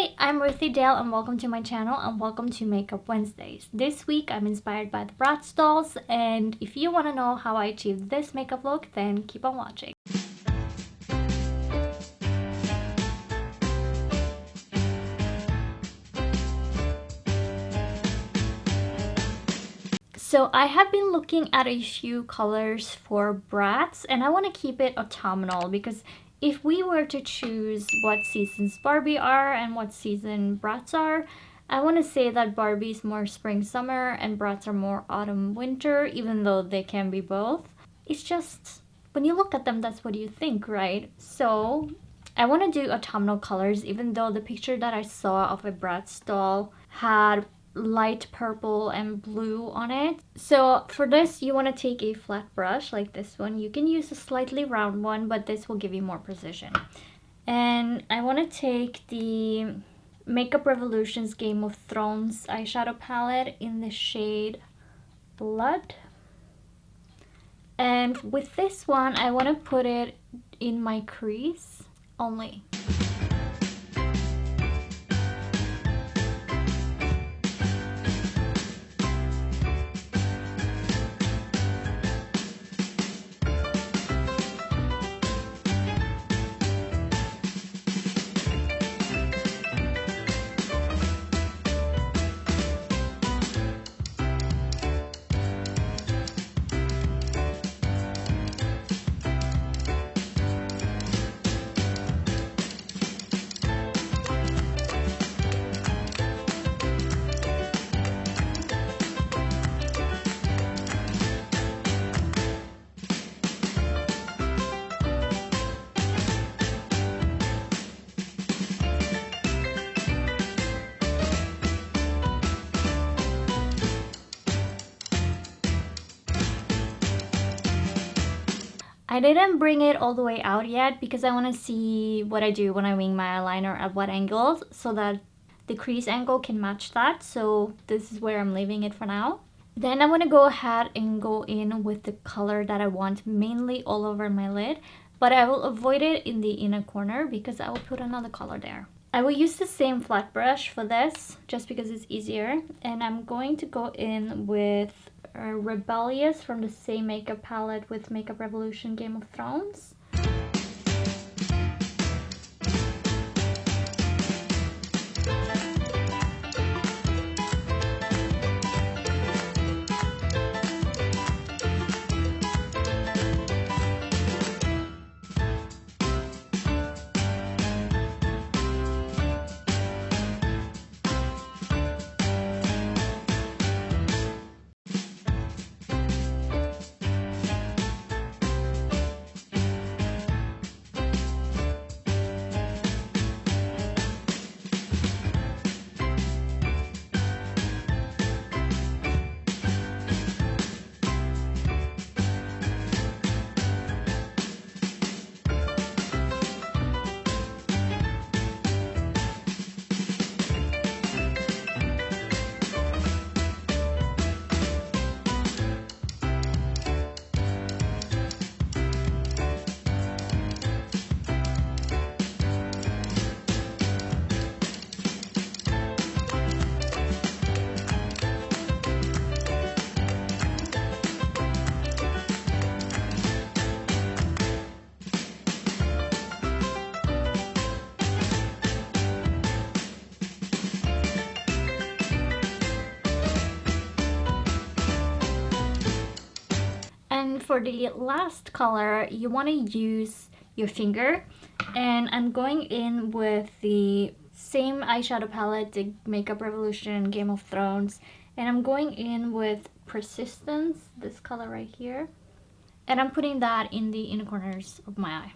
Hi, I'm Ruthie Dahle and welcome to my channel and welcome to Makeup Wednesdays. This week I'm inspired by the Bratz dolls, and if you want to know how I achieved this makeup look, then keep on watching. So I have been looking at a few colors for Bratz and I want to keep it autumnal because if we were to choose what seasons Barbie are and what season Bratz are, I want to say that Barbie is more spring summer and Bratz are more autumn winter, even though they can be both. It's just when you look at them, that's what you think, right? So I want to do autumnal colors, even though the picture that I saw of a Bratz doll had light purple and blue on it. So for this you want to take a flat brush like this one. You can use a slightly round one, but this will give you more precision. And I want to take the Makeup Revolution's Game of Thrones eyeshadow palette in the shade Blood. And with this one I want to put it in my crease only. I didn't bring it all the way out yet because I want to see what I do when I wing my eyeliner at what angles so that the crease angle can match that. So this is where I'm leaving it for now. Then I'm going to go ahead and go in with the color that I want mainly all over my lid, but I will avoid it in the inner corner because I will put another color there. I will use the same flat brush for this just because it's easier, and I'm going to go in with Rebellious from the same makeup palette with Makeup Revolution Game of Thrones. And for the last color, you want to use your finger, and I'm going in with the same eyeshadow palette, the Makeup Revolution Game of Thrones, and I'm going in with Persistence, this color right here, and I'm putting that in the inner corners of my eye.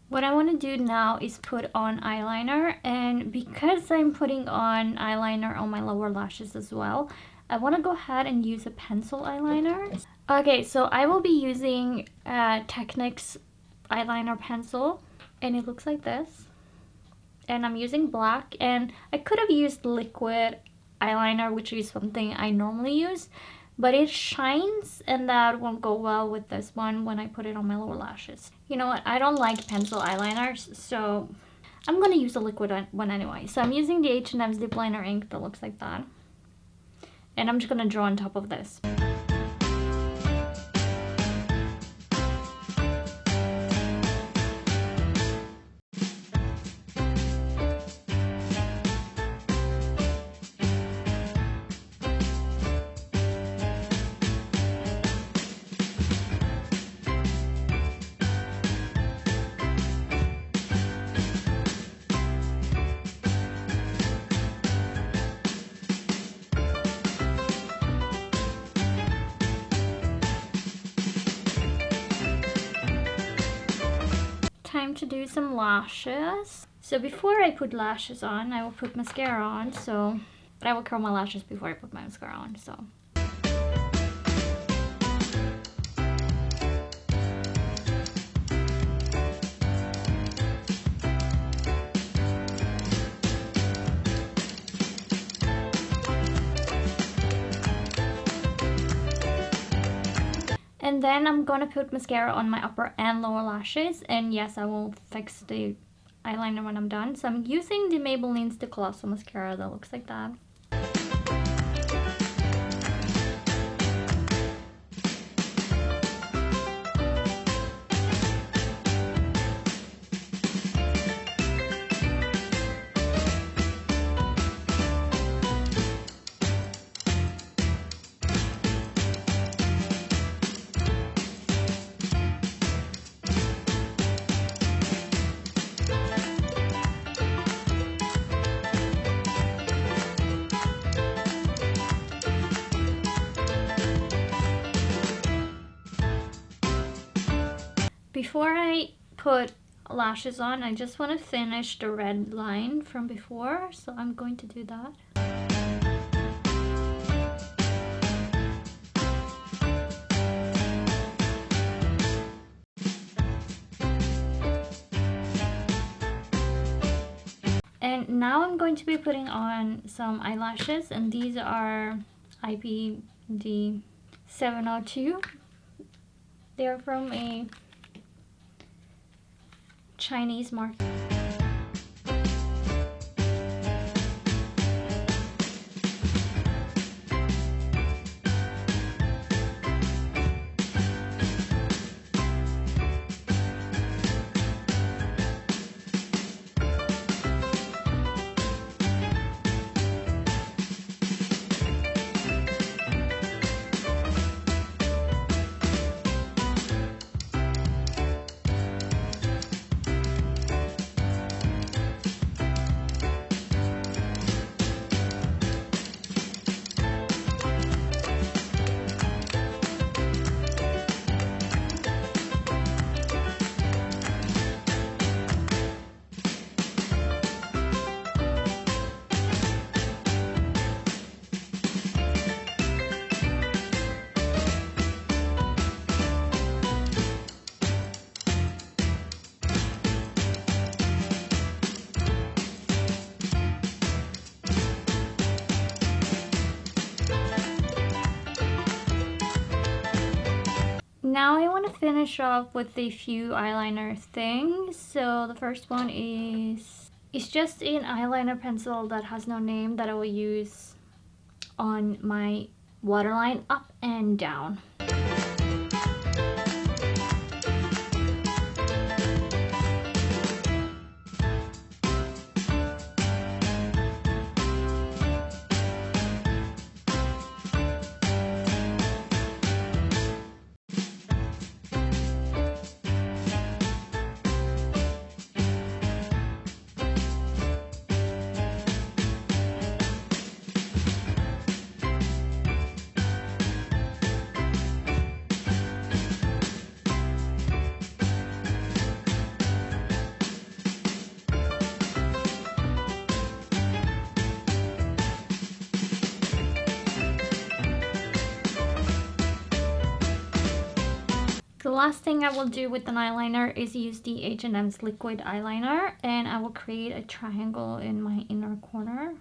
What I want to do now is put on eyeliner, and because I'm putting on eyeliner on my lower lashes as well, I want to go ahead and use a pencil eyeliner. Okay, so I will be using Technic's eyeliner pencil, and it looks like this. And I'm using black, and I could have used liquid eyeliner, which is something I normally use, but it shines and that won't go well with this one when I put it on my lower lashes. You know what, I don't like pencil eyeliners, so I'm gonna use a liquid one anyway. So I'm using the H&M's Dipliner Ink that looks like that, and I'm just gonna draw on top of this. Time to do some lashes. So before I put lashes on, I will put mascara on. But I will curl my lashes before I put my mascara on. And then I'm gonna put mascara on my upper and lower lashes. And yes, I will fix the eyeliner when I'm done. So I'm using the Maybelline's the Colossal mascara that looks like that. Before I put lashes on, I just want to finish the red line from before, so I'm going to do that. And now I'm going to be putting on some eyelashes, and these are IPD 702. They're from a Chinese market. Now I want to finish off with a few eyeliner things. So the first one is just an eyeliner pencil that has no name that I will use on my waterline up and down. last thing I will do with an eyeliner is use the H&M's liquid eyeliner, and I will create a triangle in my inner corner.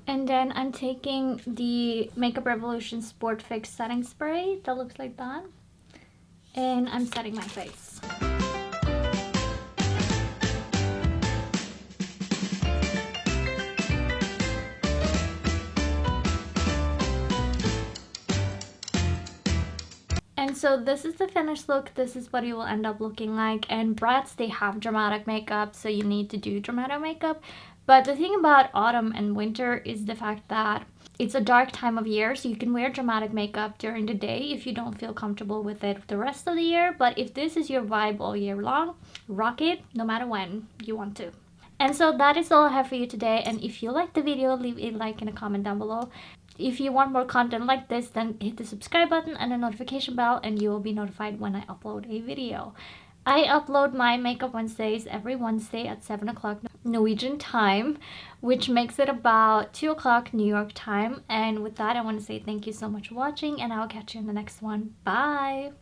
And then I'm taking the Makeup Revolution Sport Fix setting spray that looks like that, and I'm setting my face. And so this is the finished look. This is what it will end up looking like. And Bratz, they have dramatic makeup, so you need to do dramatic makeup. But the thing about autumn and winter is the fact that it's a dark time of year, so you can wear dramatic makeup during the day if you don't feel comfortable with it the rest of the year. But if this is your vibe all year long, rock it no matter when you want to. And so that is all I have for you today. And if you liked the video, leave a like and a comment down below. If you want more content like this, then hit the subscribe button and the notification bell, and you will be notified when I upload a video. I upload my Makeup Wednesdays every Wednesday at 7 o'clock Norwegian time, which makes it about 2 o'clock New York time. And with that, I want to say thank you so much for watching, and I'll catch you in the next one. Bye!